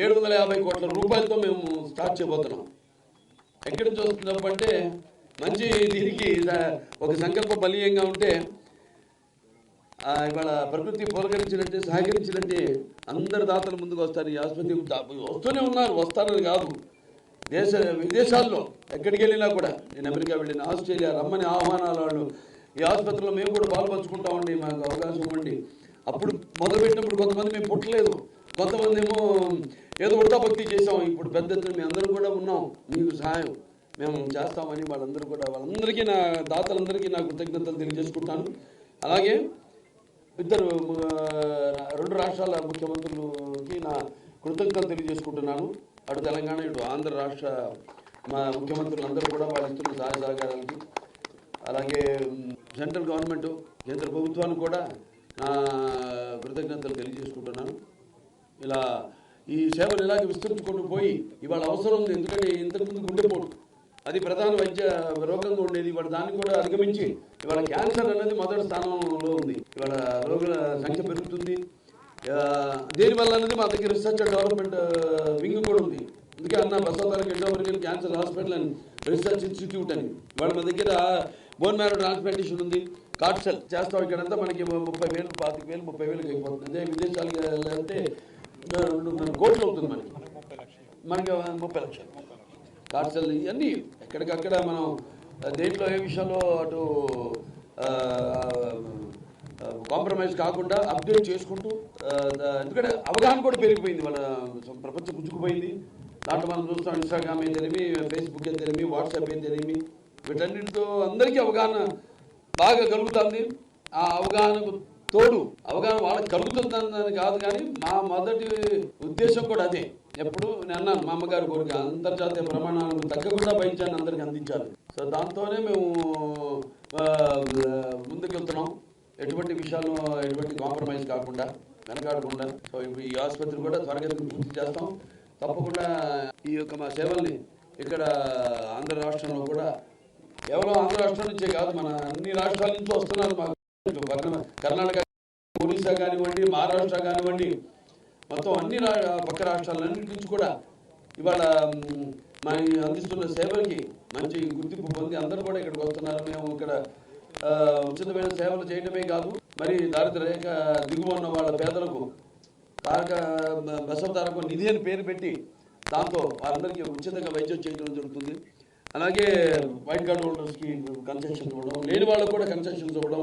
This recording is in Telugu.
750 కోట్ల రూపాయలతో మేము స్టార్ట్ చేయబోతున్నాం. ఎక్కడి నుంచి వస్తున్నప్పుడు మంచి దీనికి ఒక సంకల్ప బలీయంగా ఉంటే ఇవాళ ప్రకృతి పులకరించినట్టే సహకరించినట్టే అందరు దాతలు ముందుకు వస్తారు. ఈ ఆసుపత్రి వస్తూనే ఉన్నారు, వస్తారని కాదు. విదేశాల్లో ఎక్కడికి వెళ్ళినా కూడా, నేను అమెరికా వెళ్ళిన, ఆస్ట్రేలియా రమ్మని ఆహ్వానాలు వాళ్ళు ఈ ఆసుపత్రిలో మేము కూడా పాల్పంచుకుంటామండి, మాకు అవకాశం ఇవ్వండి. అప్పుడు మొదలుపెట్టినప్పుడు కొంతమంది మేము పుట్టలేదు, కొంతమంది ఏమో ఏదో ఉడతా భక్తి చేసాం. ఇప్పుడు పెద్ద ఎత్తున మేము అందరం కూడా ఉన్నాం, మీకు సహాయం మేము చేస్తామని వాళ్ళందరూ కూడా, వాళ్ళందరికీ నా దాతలందరికీ నా కృతజ్ఞతలు తెలియజేసుకుంటాను. అలాగే రెండు రాష్ట్రాల ముఖ్యమంత్రులకి నా కృతజ్ఞతలు తెలియజేసుకుంటున్నాను. అటు తెలంగాణ ఇటు ఆంధ్ర రాష్ట్ర మా ముఖ్యమంత్రులందరూ కూడా వాళ్ళు ఇస్తున్న సహాయ సహకారాలకి, అలాగే సెంట్రల్ గవర్నమెంట్ కేంద్ర ప్రభుత్వానికి కూడా నా కృతజ్ఞతలు తెలియజేసుకుంటున్నాను. ఇలా ఈ సేవలు ఇలాగే విస్తరించుకుంటూ పోయి ఇవాళ అవసరం ఉంది. ఎందుకంటే ఇంతకుముందు గుండెపోటు అది ప్రధాన వైద్య రోగంగా ఉండేది. ఇవాళ దాన్ని కూడా అధిగమించి ఇవాళ క్యాన్సర్ అనేది మొదటి స్థానంలో ఉంది. ఇవాళ రోగుల సంఖ్య పెరుగుతుంది. దేనివల్ల అనేది మా దగ్గర రీసెర్చ్ అండ్ డెవలప్మెంట్ వింగ్ కూడా ఉంది. అందుకే అన్న Basavataraka endometrial cancer hospital and research institute అని వాళ్ళ మా దగ్గర బోన్ మ్యారో ట్రాన్స్ప్లాంటేషన్ ఉంది. కార్డ్సెల్ చేస్తాం. ఇక్కడంతా మనకి 30,000, 25,000, 30,000 అయిపోతుంది. అదే విదేశాలకు వెళ్తే 2 కోట్లు అవుతుంది. మనకి 30 లక్షలు కార్డ్సెల్. ఇవన్నీ ఎక్కడికక్కడ మనం దేంట్లో ఏ విషయంలో అటు కాంప్రమైజ్ కాకుండా అప్డేట్ చేసుకుంటూ, ఎందుకంటే అవగాహన కూడా పెరిగిపోయింది. మన ప్రపంచం గుంజుకుపోయింది. దాంట్లో మనం చూస్తాం, ఇన్స్టాగ్రామ్ ఏం తెలియమి, ఫేస్బుక్ ఏం తెలియమి, వాట్సాప్ ఏం తెలియమి, వీటన్నిటితో అందరికీ అవగాహన బాగా కలుగుతుంది. ఆ అవగాహనకు తోడు అవగాహన వాళ్ళకి కలుగుతుందని కాదు, కానీ మా మొదటి ఉద్దేశం కూడా అదే. ఎప్పుడు నేను అన్నాను, మా అమ్మగారి కోరిక అంతర్జాతీయ ప్రమాణాలకు తగ్గకుండా వైద్యాన్ని అందరికీ అందించాలి. సో దాంతోనే మేము ముందుకెళ్తున్నాం. ఎటువంటి విషయాల్లో ఎటువంటి కాంప్రమైజ్ కాకుండా, వెనకాడకుండా. సో ఈ ఆసుపత్రి కూడా త్వరగతిని పూర్తి చేస్తాం. తప్పకుండా ఈ యొక్క మా సేవల్ని ఇక్కడ ఆంధ్ర రాష్ట్రంలో కూడా, కేవలం ఆంధ్ర రాష్ట్రం నుంచే కాదు, మన అన్ని రాష్ట్రాల నుంచి వస్తున్నారు. మాకు కర్ణాటక, ఒరిస్సా కానివ్వండి, మహారాష్ట్ర కానివ్వండి, మొత్తం అన్ని పక్క రాష్ట్రాలన్నింటి నుంచి కూడా ఇవాళ మా అందిస్తున్న సేవలకి మంచి గుర్తింపు పొంది అందరూ కూడా ఇక్కడికి వస్తున్నారు. మేము ఇక్కడ ఉచితమైన సేవలు చేయడమే కాదు, మరి దారిద్ర్య రేఖ దిగువ ఉన్న వాళ్ళ పేదలకు బసవతారక నిధి అని పేరు పెట్టి దాంతో వారందరికీ ఉచితంగా వైద్యం చేయడం జరుగుతుంది. అలాగే వైట్ కార్డ్ హోల్డర్స్కి కన్సెషన్స్ ఇవ్వడం, లేని వాళ్ళకు కూడా కన్సెషన్స్ ఇవ్వడం.